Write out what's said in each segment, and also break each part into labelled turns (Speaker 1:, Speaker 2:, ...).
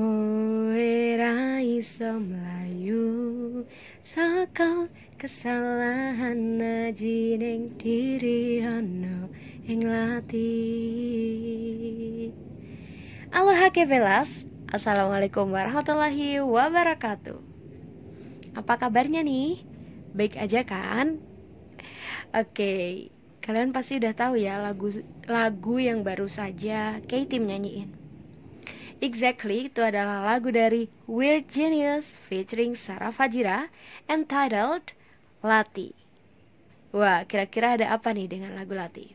Speaker 1: Ora iso mlayu saka kesalahan aji ning diri ana ing lati. Aloha Kevelas, assalamualaikum warahmatullahi wabarakatuh. Apa kabarnya nih? Baik aja kan? Oke, kalian pasti udah tahu ya lagu yang baru saja K-Team nyanyiin. Exactly, itu adalah lagu dari Weird Genius featuring Sarah Fajira entitled Lati. Wah, kira-kira ada apa nih dengan lagu Lati?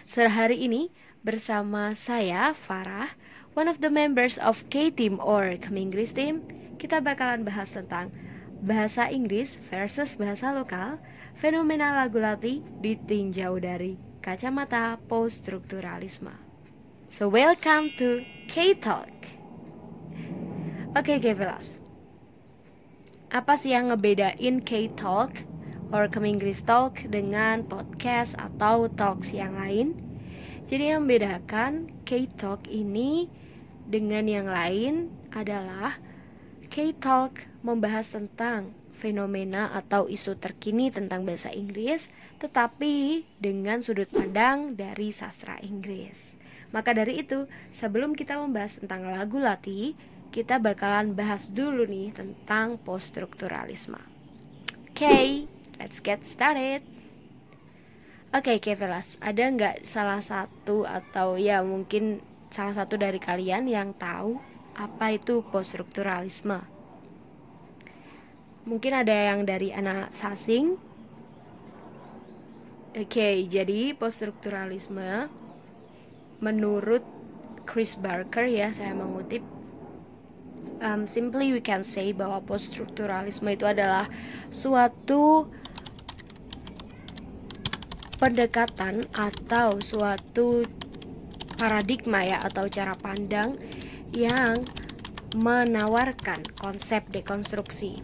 Speaker 1: Sehari ini bersama saya, Farah, one of the members of K-Team or Keminggris Team, kita bakalan bahas tentang bahasa Inggris versus bahasa lokal, fenomena lagu Lati ditinjau dari kacamata post-strukturalisme. So welcome to K-Talk. Oke, Kevelas, apa sih yang ngebedain K-Talk or Keminggris Talk dengan podcast atau talks yang lain? Jadi yang membedakan K-Talk ini dengan yang lain adalah K-Talk membahas tentang fenomena atau isu terkini tentang bahasa Inggris, tetapi dengan sudut pandang dari sastra Inggris. Maka dari itu, sebelum kita membahas tentang lagu Lati, kita bakalan bahas dulu nih tentang post-strukturalisme. Okay, let's get started. Oke, Kevelas, ada nggak salah satu atau ya mungkin salah satu dari kalian yang tahu apa itu post-strukturalisme? Mungkin ada yang dari anak Sasing. Oke, jadi post-strukturalisme menurut Chris Barker ya, saya mengutip, simply we can say bahwa post-strukturalisme itu adalah suatu pendekatan atau suatu paradigma ya, atau cara pandang yang menawarkan konsep dekonstruksi.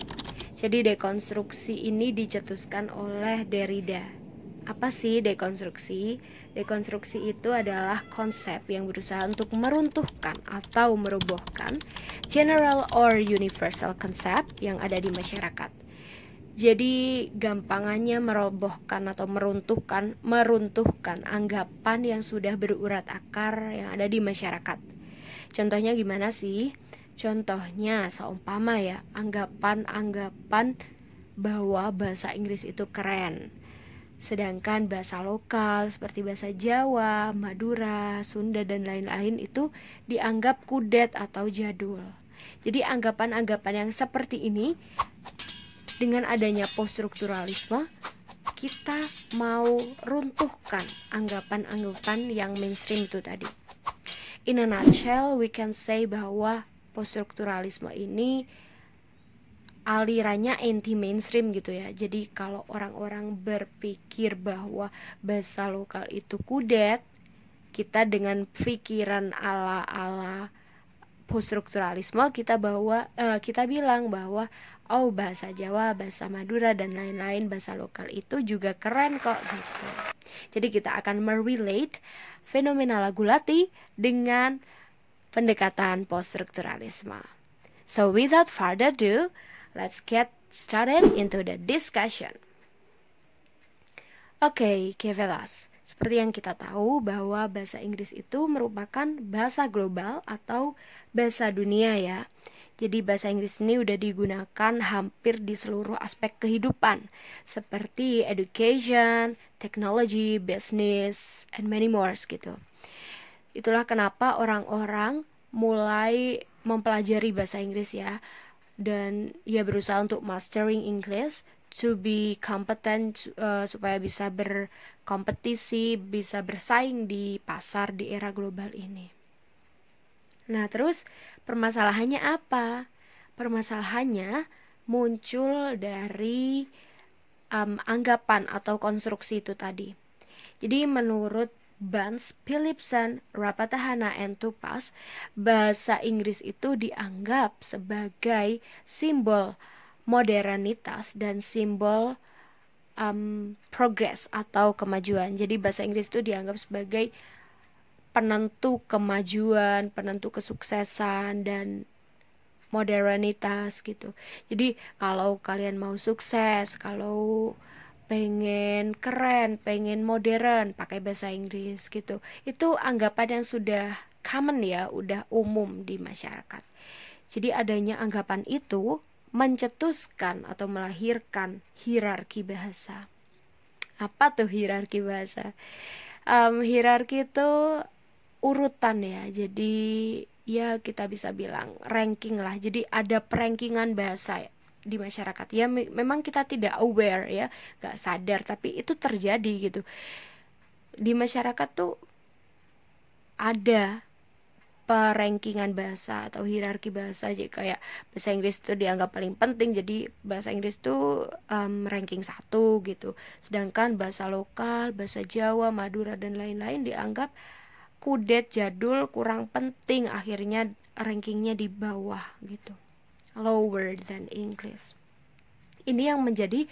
Speaker 1: Jadi dekonstruksi ini dicetuskan oleh Derrida. Apa sih dekonstruksi? Dekonstruksi itu adalah konsep yang berusaha untuk meruntuhkan atau merobohkan general or universal concept yang ada di masyarakat. Jadi gampangannya merobohkan atau meruntuhkan anggapan yang sudah berurat akar yang ada di masyarakat. Contohnya gimana sih? Contohnya seumpama ya, anggapan bahwa bahasa Inggris itu keren, sedangkan bahasa lokal seperti bahasa Jawa, Madura, Sunda dan lain-lain itu dianggap kudet atau jadul. Jadi anggapan-anggapan yang seperti ini, dengan adanya post-strukturalisme, kita mau runtuhkan anggapan-anggapan yang mainstream itu tadi. In a nutshell, we can say bahwa post-strukturalisme ini alirannya anti-mainstream gitu ya. Jadi kalau orang-orang berpikir bahwa bahasa lokal itu kudet, kita dengan pikiran ala-ala post-strukturalisme kita bilang bahwa oh, bahasa Jawa, bahasa Madura dan lain-lain bahasa lokal itu juga keren kok gitu. Jadi kita akan merelate fenomena lagu Lati dengan pendekatan post-strukturalisme. So without further ado, let's get started into the discussion. Oke, Kevelas, seperti yang kita tahu bahwa bahasa Inggris itu merupakan bahasa global atau bahasa dunia ya. Jadi bahasa Inggris ini udah digunakan hampir di seluruh aspek kehidupan, seperti education, technology, business, and many more gitu. Itulah kenapa orang-orang mulai mempelajari bahasa Inggris ya, dan ya berusaha untuk mastering English to be competent, supaya bisa berkompetisi, bisa bersaing di pasar di era global ini. Nah, terus permasalahannya apa? Permasalahannya muncul dari anggapan atau konstruksi itu tadi. Jadi menurut Barnes, Philipson, Rapatahana, and Tupas, bahasa Inggris itu dianggap sebagai simbol modernitas dan simbol progress atau kemajuan. Jadi bahasa Inggris itu dianggap sebagai penentu kemajuan, penentu kesuksesan dan modernitas gitu. Jadi kalau kalian mau sukses, kalau pengen keren, pengen modern, pakai bahasa Inggris gitu. Itu anggapan yang sudah common ya, udah umum di masyarakat. Jadi adanya anggapan itu mencetuskan atau melahirkan hierarki bahasa. Apa tuh hierarki bahasa? Hierarki itu urutan ya. Jadi ya kita bisa bilang ranking lah. Jadi ada perankingan bahasa di masyarakat. Ya memang kita tidak aware ya, nggak sadar, tapi itu terjadi gitu. Di masyarakat tuh ada perankingan bahasa atau hierarki bahasa. Jadi kayak bahasa Inggris itu dianggap paling penting, jadi bahasa Inggris itu ranking 1 gitu. Sedangkan bahasa lokal, bahasa Jawa, Madura dan lain-lain dianggap kudet, jadul, kurang penting, akhirnya rankingnya di bawah gitu, lower than English. Ini yang menjadi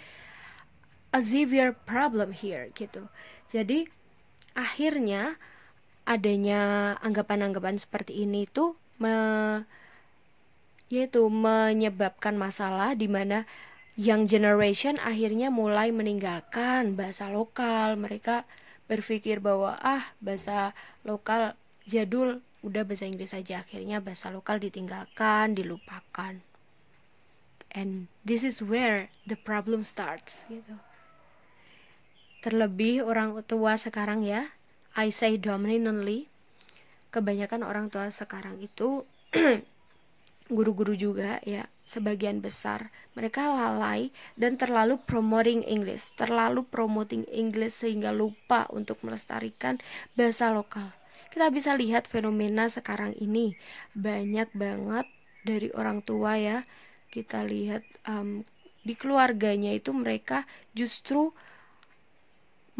Speaker 1: a severe problem here gitu. Jadi akhirnya adanya anggapan-anggapan seperti ini tuh yaitu menyebabkan masalah di mana young generation akhirnya mulai meninggalkan bahasa lokal. Mereka berpikir bahwa bahasa lokal jadul, udah bahasa Inggris saja. Akhirnya bahasa lokal ditinggalkan, dilupakan. And this is where the problem starts gitu. Terlebih orang tua sekarang ya, I say dominantly, kebanyakan orang tua sekarang itu guru-guru juga ya, sebagian besar mereka lalai dan terlalu promoting English sehingga lupa untuk melestarikan bahasa lokal. Kita bisa lihat fenomena sekarang ini banyak banget dari orang tua ya. Kita lihat di keluarganya itu mereka justru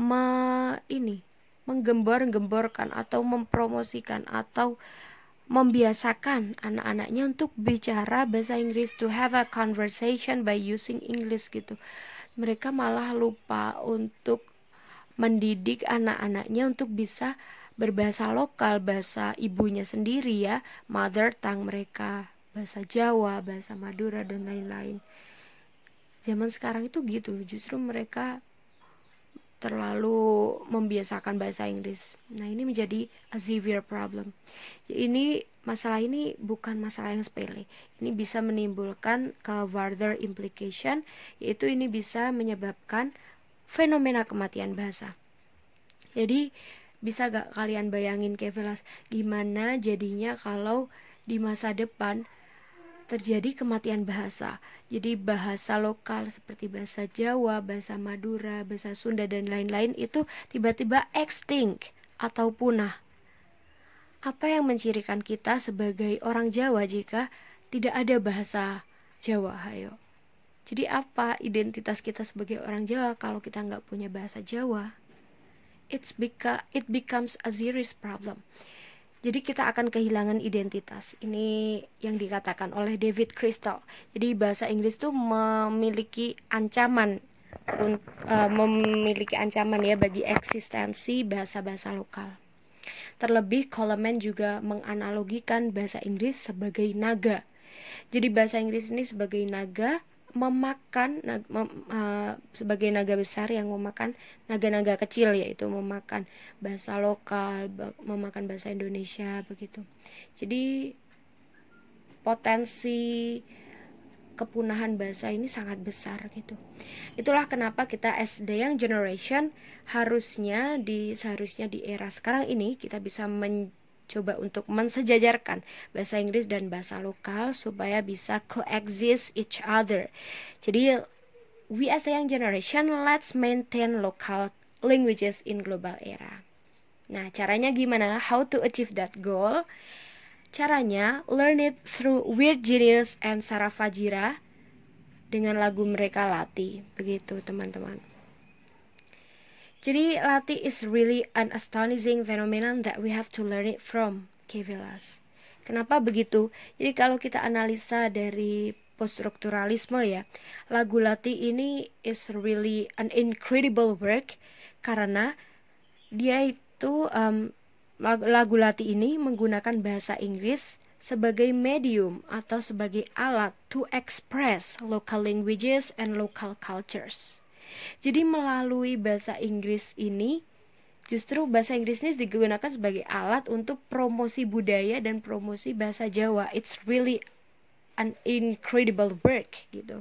Speaker 1: menggembor-gemborkan atau mempromosikan atau membiasakan anak-anaknya untuk bicara bahasa Inggris, to have a conversation by using English gitu. Mereka malah lupa untuk mendidik anak-anaknya untuk bisa berbahasa lokal, bahasa ibunya sendiri ya, mother tongue mereka, bahasa Jawa, bahasa Madura dan lain-lain. Zaman sekarang itu gitu, justru mereka terlalu membiasakan bahasa Inggris. Nah, ini menjadi a severe problem. Jadi masalah ini bukan masalah yang sepele. Ini bisa menimbulkan ke further implication, yaitu ini bisa menyebabkan fenomena kematian bahasa. Jadi bisa gak kalian bayangin Kevelas, gimana jadinya kalau di masa depan terjadi kematian bahasa. Jadi bahasa lokal seperti bahasa Jawa, bahasa Madura, bahasa Sunda dan lain-lain itu tiba-tiba extinct atau punah. Apa yang mencirikan kita sebagai orang Jawa jika tidak ada bahasa Jawa? Hayo. Jadi apa identitas kita sebagai orang Jawa kalau kita nggak punya bahasa Jawa? It becomes a serious problem. Jadi kita akan kehilangan identitas. Ini yang dikatakan oleh David Crystal. Jadi bahasa Inggris itu memiliki ancaman ya bagi eksistensi bahasa-bahasa lokal. Terlebih Coleman juga menganalogikan bahasa Inggris sebagai naga. Jadi bahasa Inggris ini sebagai naga sebagai naga besar yang memakan naga-naga kecil, yaitu memakan bahasa lokal, memakan bahasa Indonesia begitu. Jadi potensi kepunahan bahasa ini sangat besar gitu. Itulah kenapa kita as the young generation seharusnya di era sekarang ini kita bisa coba untuk mensejajarkan bahasa Inggris dan bahasa lokal supaya bisa coexist each other. Jadi we as a young generation, let's maintain local languages in global era. Nah, caranya gimana? How to achieve that goal? Caranya learn it through Weird Genius and Sarah Fajira dengan lagu mereka Lati. Begitu teman-teman. Jadi Lati is really an astonishing phenomenon that we have to learn it from Kevelas. Kenapa begitu? Jadi kalau kita analisa dari poststrukturalisme ya, lagu Lati ini is really an incredible work karena dia itu lagu latih ini menggunakan bahasa Inggris sebagai medium atau sebagai alat to express local languages and local cultures. Jadi melalui bahasa Inggris ini, justru bahasa Inggris ini digunakan sebagai alat untuk promosi budaya dan promosi bahasa Jawa. It's really an incredible work gitu.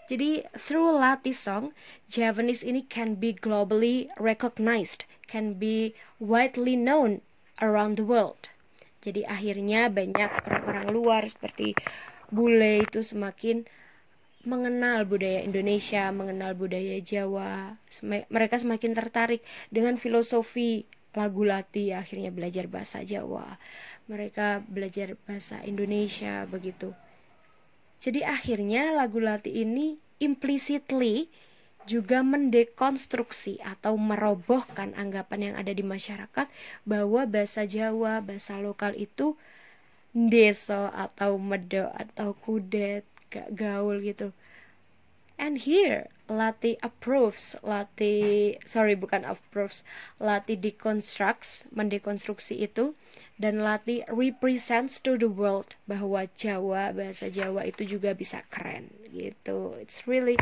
Speaker 1: Jadi through latih song, Javanese ini can be globally recognized, can be widely known around the world. Jadi akhirnya banyak orang-orang luar seperti bule itu semakin mengenal budaya Indonesia, mengenal budaya Jawa. Mereka semakin tertarik dengan filosofi lagu latih, akhirnya belajar bahasa Jawa. Mereka belajar bahasa Indonesia begitu. Jadi akhirnya lagu latih ini implicitly juga mendekonstruksi atau merobohkan anggapan yang ada di masyarakat bahwa bahasa Jawa, bahasa lokal itu deso atau medo atau kudet, gak gaul gitu. And here Latih deconstructs, mendekonstruksi itu, dan Latih represents to the world bahwa Jawa, bahasa Jawa itu juga bisa keren gitu. It's really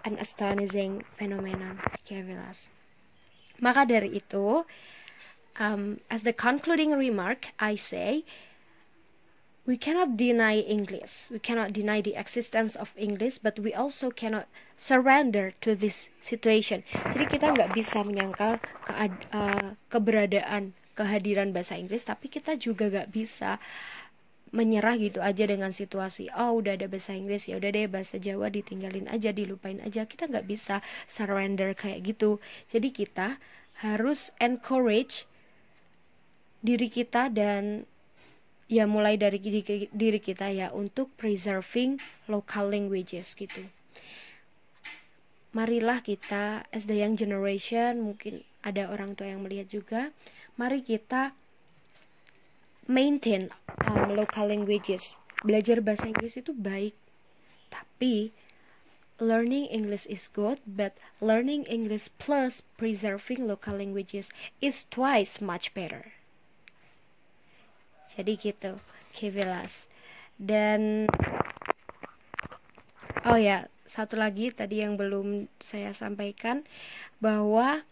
Speaker 1: an astonishing phenomenon, Kevilas. Maka dari itu, as the concluding remark, I say, we cannot deny English. We cannot deny the existence of English, but we also cannot surrender to this situation. Jadi kita nggak bisa menyangkal kehadiran bahasa Inggris, tapi kita juga nggak bisa menyerah gitu aja dengan situasi. Oh, udah ada bahasa Inggris, ya udah deh bahasa Jawa ditinggalin aja, dilupain aja. Kita nggak bisa surrender kayak gitu. Jadi kita harus encourage diri kita dan ya mulai dari diri kita ya untuk preserving local languages gitu. Marilah kita as the young generation, mungkin ada orang tua yang melihat juga, mari kita maintain local languages. Belajar bahasa Inggris itu baik, tapi learning English is good, but learning English plus preserving local languages is twice much better. Jadi gitu, Kevilas. Dan oh ya, satu lagi tadi yang belum saya sampaikan, bahwa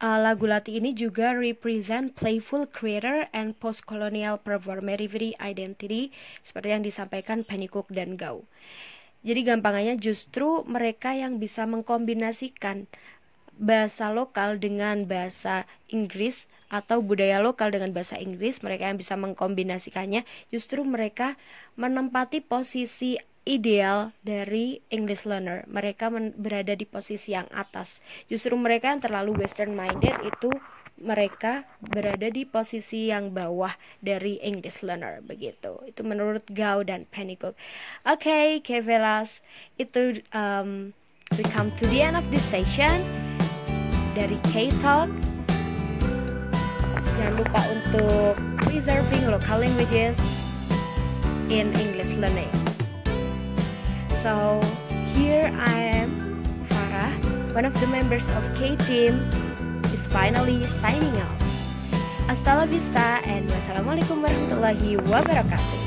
Speaker 1: lagu latih ini juga represent playful creator and post-colonial performative identity, seperti yang disampaikan Penny Cook dan Gao. Jadi gampangannya justru mereka yang bisa mengkombinasikan bahasa lokal dengan bahasa Inggris atau budaya lokal dengan bahasa Inggris, mereka yang bisa mengkombinasikannya, justru mereka menempati posisi ideal dari English learner. Mereka berada di posisi yang atas. Justru mereka yang terlalu western minded itu mereka berada di posisi yang bawah dari English learner begitu. Itu menurut Gao dan Penny Cook. Okay, Kevilas, itu we come to the end of this session dari K-Talk. Jangan lupa untuk preserving local languages in English learning. So here I am, Farah, one of the members of K-Team, is finally signing off. Hasta la vista and wassalamualaikum warahmatullahi wabarakatuh.